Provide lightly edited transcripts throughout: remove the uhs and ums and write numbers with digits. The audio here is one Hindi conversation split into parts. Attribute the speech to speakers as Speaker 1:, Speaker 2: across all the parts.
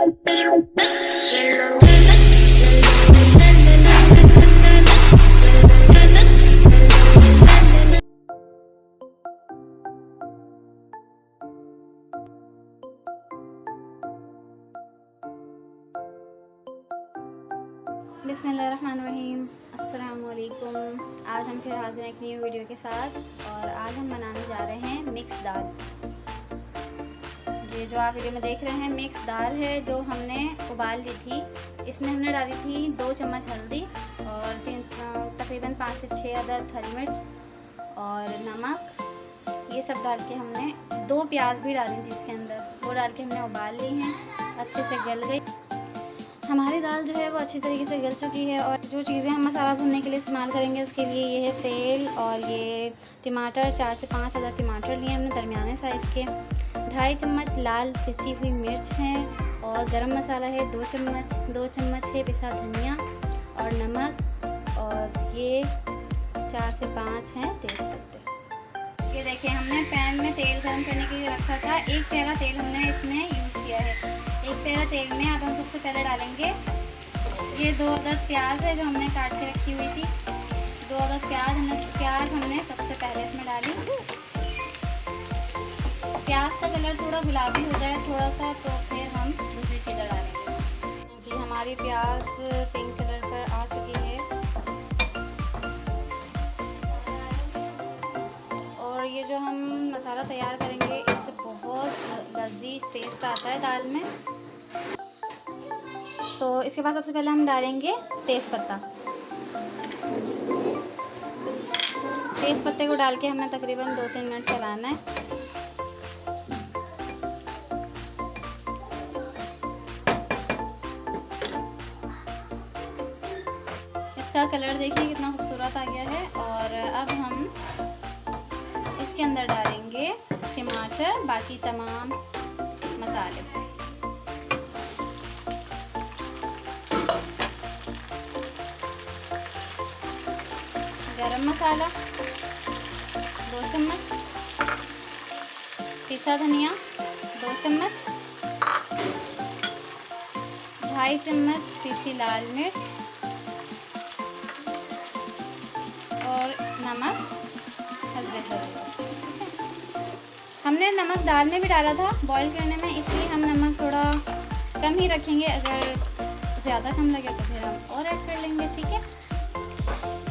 Speaker 1: बिस्मिल्लाहिर्रहमानिर्रहीम, अस्सलामुअलैकुम। आज हम फिर हाजिर हैं एक न्यू वीडियो के साथ और आज हम बनाने जा रहे हैं मिक्स दाल। ये जो आप वीडियो में देख रहे हैं मिक्स दाल है जो हमने उबाल ली थी। इसमें हमने डाली थी 2 चम्मच हल्दी और तकरीबन 5 से 6 अदद हरी मिर्च और नमक। ये सब डाल के हमने 2 प्याज भी डाली थी इसके अंदर, वो डाल के हमने उबाल ली हैं, अच्छे से गल गई। हमारी दाल जो है वो अच्छी तरीके से गल चुकी है। और जो चीज़ें हम मसाला भूनने के लिए इस्तेमाल करेंगे उसके लिए ये है तेल और ये टमाटर, 4 से 5 अदद टमाटर लिए हमने दरमियाने साइज़ के। 2.5 चम्मच लाल पिसी हुई मिर्च है और गरम मसाला है 2 चम्मच। 2 चम्मच है पिसा धनिया और नमक और ये 4 से 5 हैं तेज़पत्ते। ये देखिए हमने पैन में तेल गर्म करने के लिए रखा था। 1 प्याला तेल हमने इसमें यूज़ किया है। 1 प्याला तेल में अब हम सबसे पहले डालेंगे ये 2 अदद प्याज है जो हमने काट के रखी हुई थी। 2 अदद प्याज हमने सबसे पहले इसमें डाली। प्याज का कलर थोड़ा गुलाबी हो जाए थोड़ा सा तो फिर हम दूसरी चीज़ें डालेंगे। जी हमारी प्याज पिंक कलर पर आ चुकी है और ये जो हम मसाला तैयार करेंगे इससे बहुत लजीज टेस्ट आता है दाल में। तो इसके बाद सबसे पहले हम डालेंगे तेज़पत्ता। तेज़पत्ते को डाल के हमें तकरीबन 2-3 मिनट चलाना है। इसका कलर देखिए कितना खूबसूरत आ गया है। और अब हम इसके अंदर डालेंगे टमाटर, बाकी तमाम मसाले। गरम मसाला 2 चम्मच, पिसा धनिया 2 चम्मच, 2.5 चम्मच पिसी लाल मिर्च और नमक हल्के ज़रूरत। हमने नमक दाल में भी डाला था बॉईल करने में, इसलिए हम नमक थोड़ा कम ही रखेंगे। अगर ज़्यादा कम लगे तो फिर हम और ऐड कर लेंगे, ठीक है।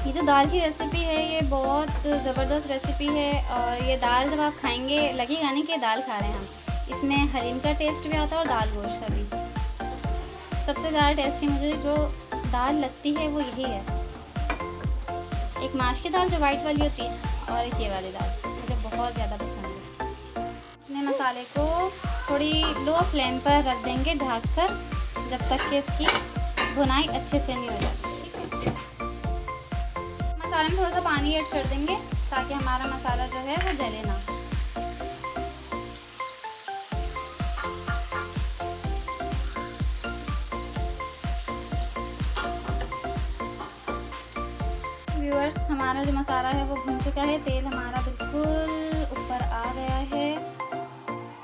Speaker 1: ये जो दाल की रेसिपी है ये बहुत ज़बरदस्त रेसिपी है और ये दाल जब आप खाएंगे लगेगा नहीं कि दाल खा रहे हैं हम। इसमें हलीम का टेस्ट भी आता है और दाल गोश्त का भी। सबसे ज़्यादा टेस्टी मुझे जो दाल लगती है वो यही है। एक माश की दाल जो वाइट वाली होती है और एक ये वाली दाल मुझे बहुत ज़्यादा पसंद है। अपने मसाले को थोड़ी लो फ्लेम पर रख देंगे ढक कर जब तक कि इसकी भुनाई अच्छे से नहीं हो जाती, ठीक है। मसाले में थोड़ा सा पानी ऐड कर देंगे ताकि हमारा मसाला जो है वो जले ना। व्यूअर्स हमारा जो मसाला है वो भुन चुका है। तेल हमारा बिल्कुल ऊपर आ गया है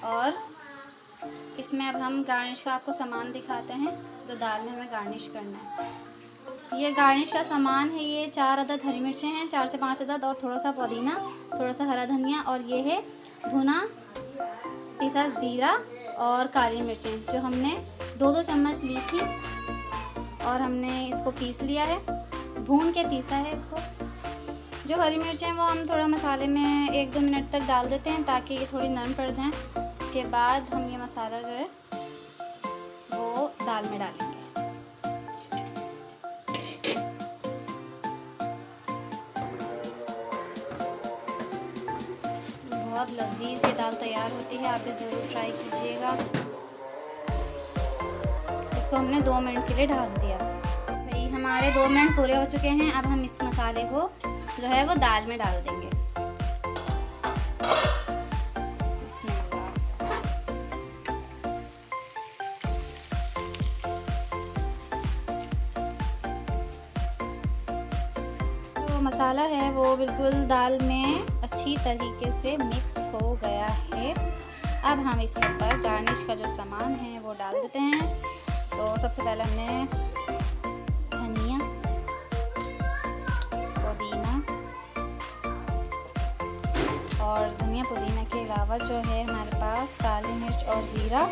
Speaker 1: और इसमें अब हम गार्निश का आपको सामान दिखाते हैं जो दाल में हमें गार्निश करना है। ये गार्निश का सामान है, ये 4 अदद हरी मिर्चें हैं, 4 से 5 अदद और थोड़ा सा पुदीना, थोड़ा सा हरा धनिया और ये है भुना पिसा जीरा और काली मिर्चें जो हमने 2-2 चम्मच ली थी और हमने इसको पीस लिया है, भून के पीसा है इसको। जो हरी मिर्चें हैं वो हम थोड़ा मसाले में 1-2 मिनट तक डाल देते हैं ताकि ये थोड़ी नरम पड़ जाएं। उसके बाद हम ये मसाला जो है वो दाल में डालेंगे। बहुत लजीज ये दाल तैयार होती है, आप भी ज़रूर ट्राई कीजिएगा। इसको हमने 2 मिनट के लिए ढक दिया। भाई हमारे 2 मिनट पूरे हो चुके हैं। अब हम इस मसाले को जो है वो दाल में डाल देंगे। जो मसाला है वो बिल्कुल दाल में अच्छी तरीके से मिक्स हो गया है अब हम इसके ऊपर गार्निश का जो सामान है वो डाल देते हैं। तो सबसे पहले हमने धनिया, पुदीना, और धनिया पुदीना के अलावा जो है हमारे पास काली मिर्च और ज़ीरा,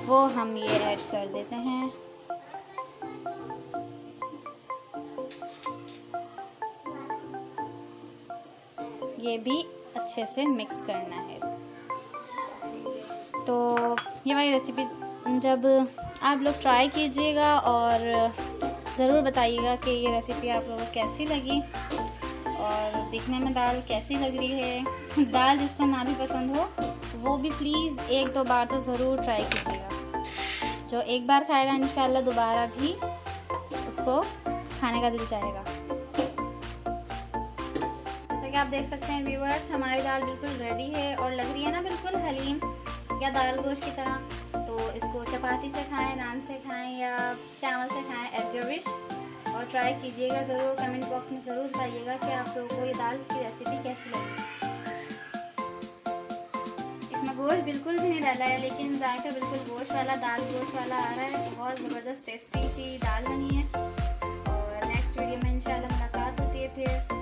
Speaker 1: वो हम ये ऐड कर देते हैं। ये भी अच्छे से मिक्स करना है। तो ये वाली रेसिपी जब आप लोग ट्राई कीजिएगा और ज़रूर बताइएगा कि ये रेसिपी आप लोगों को कैसी लगी और दिखने में दाल कैसी लग रही है। दाल जिसको ना भी पसंद हो वो भी प्लीज़ 1-2 बार तो ज़रूर ट्राई कीजिएगा। जो एक बार खाएगा इंशाल्लाह दोबारा भी उसको खाने का दिल चाहेगा। जैसा कि आप देख सकते हैं व्यूअर्स, हमारी दाल बिल्कुल रेडी है और लग रही है ना बिल्कुल हलीम या दाल गोश्त की तरह। तो इसको चपाती से खाएं, नान से खाएं या चावल से खाएं, एज योर विश। और ट्राई कीजिएगा ज़रूर, कमेंट बॉक्स में ज़रूर बताइएगा कि आप लोगों को ये दाल की रेसिपी कैसी लगी। इसमें गोश्त बिल्कुल भी नहीं डाला है, लेकिन जायका बिल्कुल गोश्त वाला, दाल गोश्त वाला आ रहा है। बहुत ज़बरदस्त टेस्टी सी दाल बनी है। और नेक्स्ट वीडियो में इंशाल्लाह मुलाकात होती है फिर।